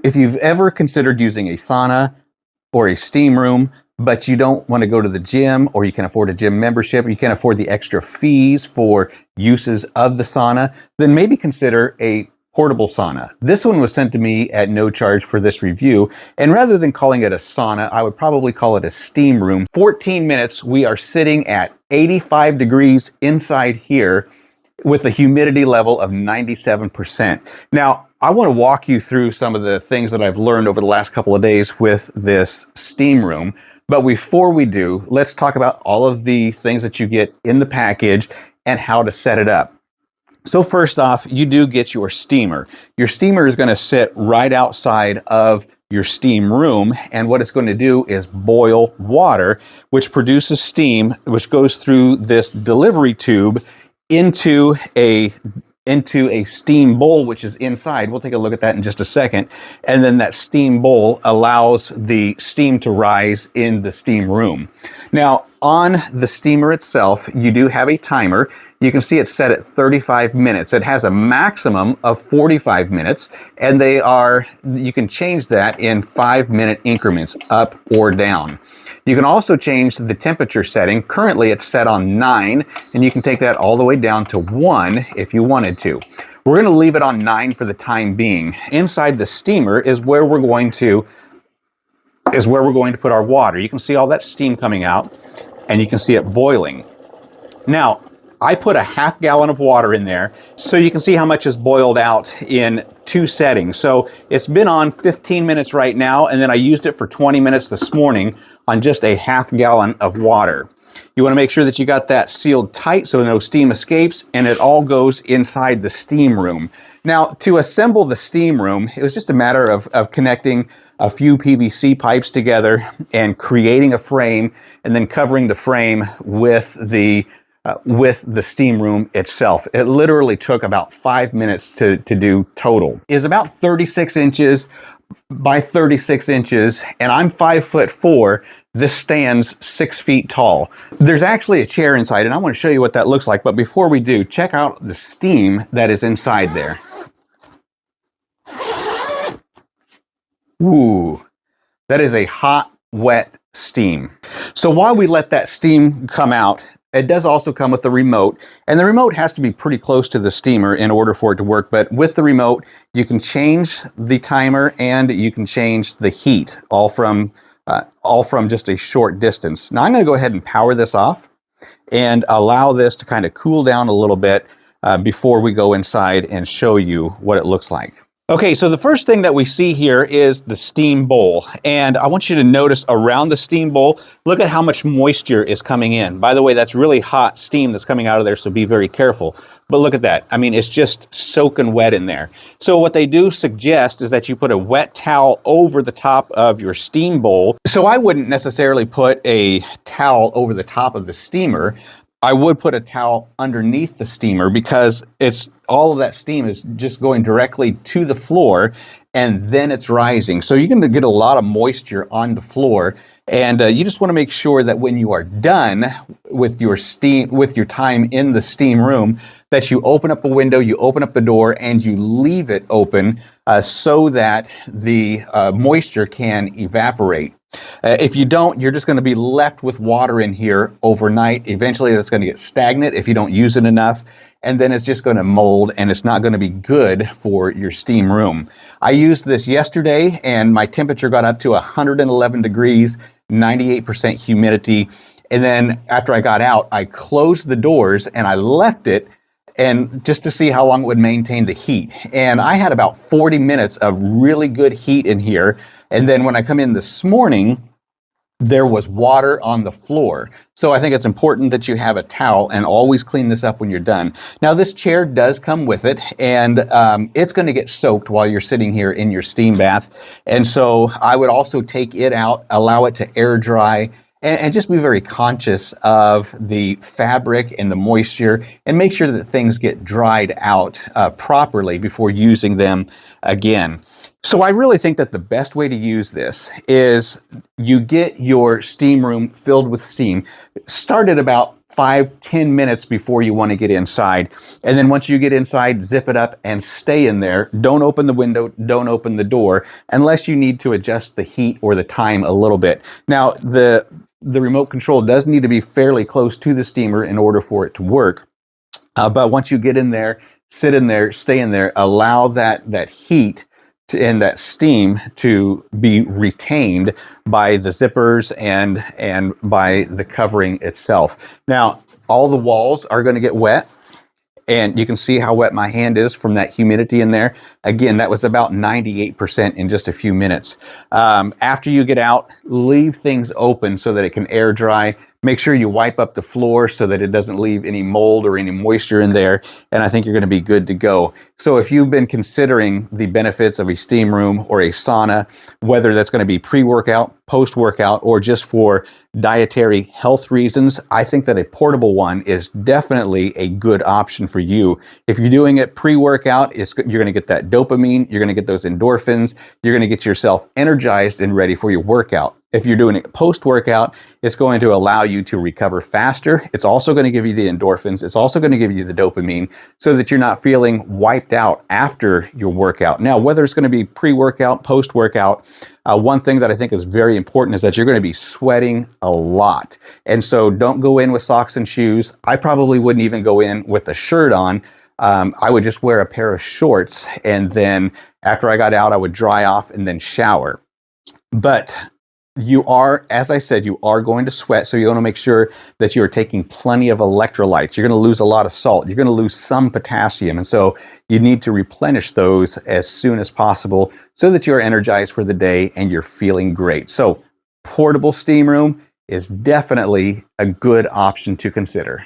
If you've ever considered using a sauna or a steam room, but you don't want to go to the gym, or you can afford a gym membership, or you can't afford the extra fees for uses of the sauna, then maybe consider a portable sauna. This one was sent to me at no charge for this review, and rather than calling it a sauna, I would probably call it a steam room. 14 minutes, we are sitting at 85 degrees inside here with a humidity level of 97%. Now, I want to walk you through some of the things that I've learned over the last couple of days with this steam room. But before we do, let's talk about all of the things that you get in the package and how to set it up. So first off, you do get your steamer. Your steamer is going to sit right outside of your steam room, and what it's going to do is boil water, which produces steam, which goes through this delivery tube into a steam bowl, which is inside. We'll take a look at that in just a second. And then that steam bowl allows the steam to rise in the steam room. Now, on the steamer itself, you do have a timer. You can see it's set at 35 minutes. It has a maximum of 45 minutes, and you can change that in 5-minute increments, up or down. You can also change the temperature setting. Currently, it's set on 9, and you can take that all the way down to 1 if you wanted to. We're going to leave it on 9 for the time being. Inside the steamer is where we're going to put our water. You can see all that steam coming out, and you can see it boiling. Now, I put a half gallon of water in there so you can see how much is boiled out in 2 settings. So it's been on 15 minutes right now, and then I used it for 20 minutes this morning on just a half gallon of water. You want to make sure that you got that sealed tight so no steam escapes, and it all goes inside the steam room. Now, to assemble the steam room, it was just a matter of connecting a few PVC pipes together and creating a frame, and then covering the frame with the steam room itself. It literally took about 5 minutes to do total. It's about 36 inches by 36 inches, and I'm 5'4". This stands 6 feet tall. There's actually a chair inside, and I want to show you what that looks like. But before we do, check out the steam that is inside there. Ooh, that is a hot, wet steam. So while we let that steam come out, it does also come with a remote, and the remote has to be pretty close to the steamer in order for it to work. But with the remote, you can change the timer and you can change the heat, all from just a short distance. Now I'm going to go ahead and power this off and allow this to kind of cool down a little bit before we go inside and show you what it looks like. Okay, so the first thing that we see here is the steam bowl, and I want you to notice around the steam bowl, look at how much moisture is coming in. By the way, that's really hot steam that's coming out of there, so be very careful. But look at that. I mean, it's just soaking wet in there. So what they do suggest is that you put a wet towel over the top of your steam bowl. So I wouldn't necessarily put a towel over the top of the steamer. I would put a towel underneath the steamer, because all of that steam is just going directly to the floor, and then it's rising. So you're going to get a lot of moisture on the floor, and you just want to make sure that when you are done with your time in the steam room, that you open up a window, you open up the door, and you leave it open so that the moisture can evaporate. If you don't, you're just going to be left with water in here overnight. Eventually, that's going to get stagnant if you don't use it enough, and then it's just going to mold, and it's not going to be good for your steam room. I used this yesterday, and my temperature got up to 111 degrees, 98% humidity, and then after I got out, I closed the doors and I left it, and just to see how long it would maintain the heat. And I had about 40 minutes of really good heat in here. And then when I come in this morning, there was water on the floor. So I think it's important that you have a towel, and always clean this up when you're done. Now, this chair does come with it, and it's going to get soaked while you're sitting here in your steam bath. And so I would also take it out, allow it to air dry, and just be very conscious of the fabric and the moisture, and make sure that things get dried out properly before using them again. So I really think that the best way to use this is you get your steam room filled with steam. Start at about 5-10 minutes before you want to get inside. And then once you get inside, zip it up and stay in there. Don't open the window, don't open the door, unless you need to adjust the heat or the time a little bit. Now, the remote control does need to be fairly close to the steamer in order for it to work. But once you get in there, sit in there, stay in there, allow that heat and that steam to be retained by the zippers and by the covering itself. Now, all the walls are going to get wet, and you can see how wet my hand is from that humidity in there. Again, that was about 98% in just a few minutes. After you get out, leave things open so that it can air dry. Make sure you wipe up the floor so that it doesn't leave any mold or any moisture in there, and I think you're going to be good to go. So if you've been considering the benefits of a steam room or a sauna, whether that's going to be pre-workout, post-workout, or just for dietary health reasons, I think that a portable one is definitely a good option for you. If you're doing it pre-workout, you're going to get that dopamine, you're going to get those endorphins, you're going to get yourself energized and ready for your workout. If you're doing it post-workout, it's going to allow you to recover faster. It's also going to give you the endorphins. It's also going to give you the dopamine so that you're not feeling wiped out after your workout. Now, whether it's going to be pre-workout, post-workout, one thing that I think is very important is that you're going to be sweating a lot. And so don't go in with socks and shoes. I probably wouldn't even go in with a shirt on. I would just wear a pair of shorts, and then after I got out, I would dry off and then shower. But you are, as I said, you are going to sweat, so you want to make sure that you are taking plenty of electrolytes. You're going to lose a lot of salt. You're going to lose some potassium, and so you need to replenish those as soon as possible so that you're energized for the day and you're feeling great. So portable steam room is definitely a good option to consider.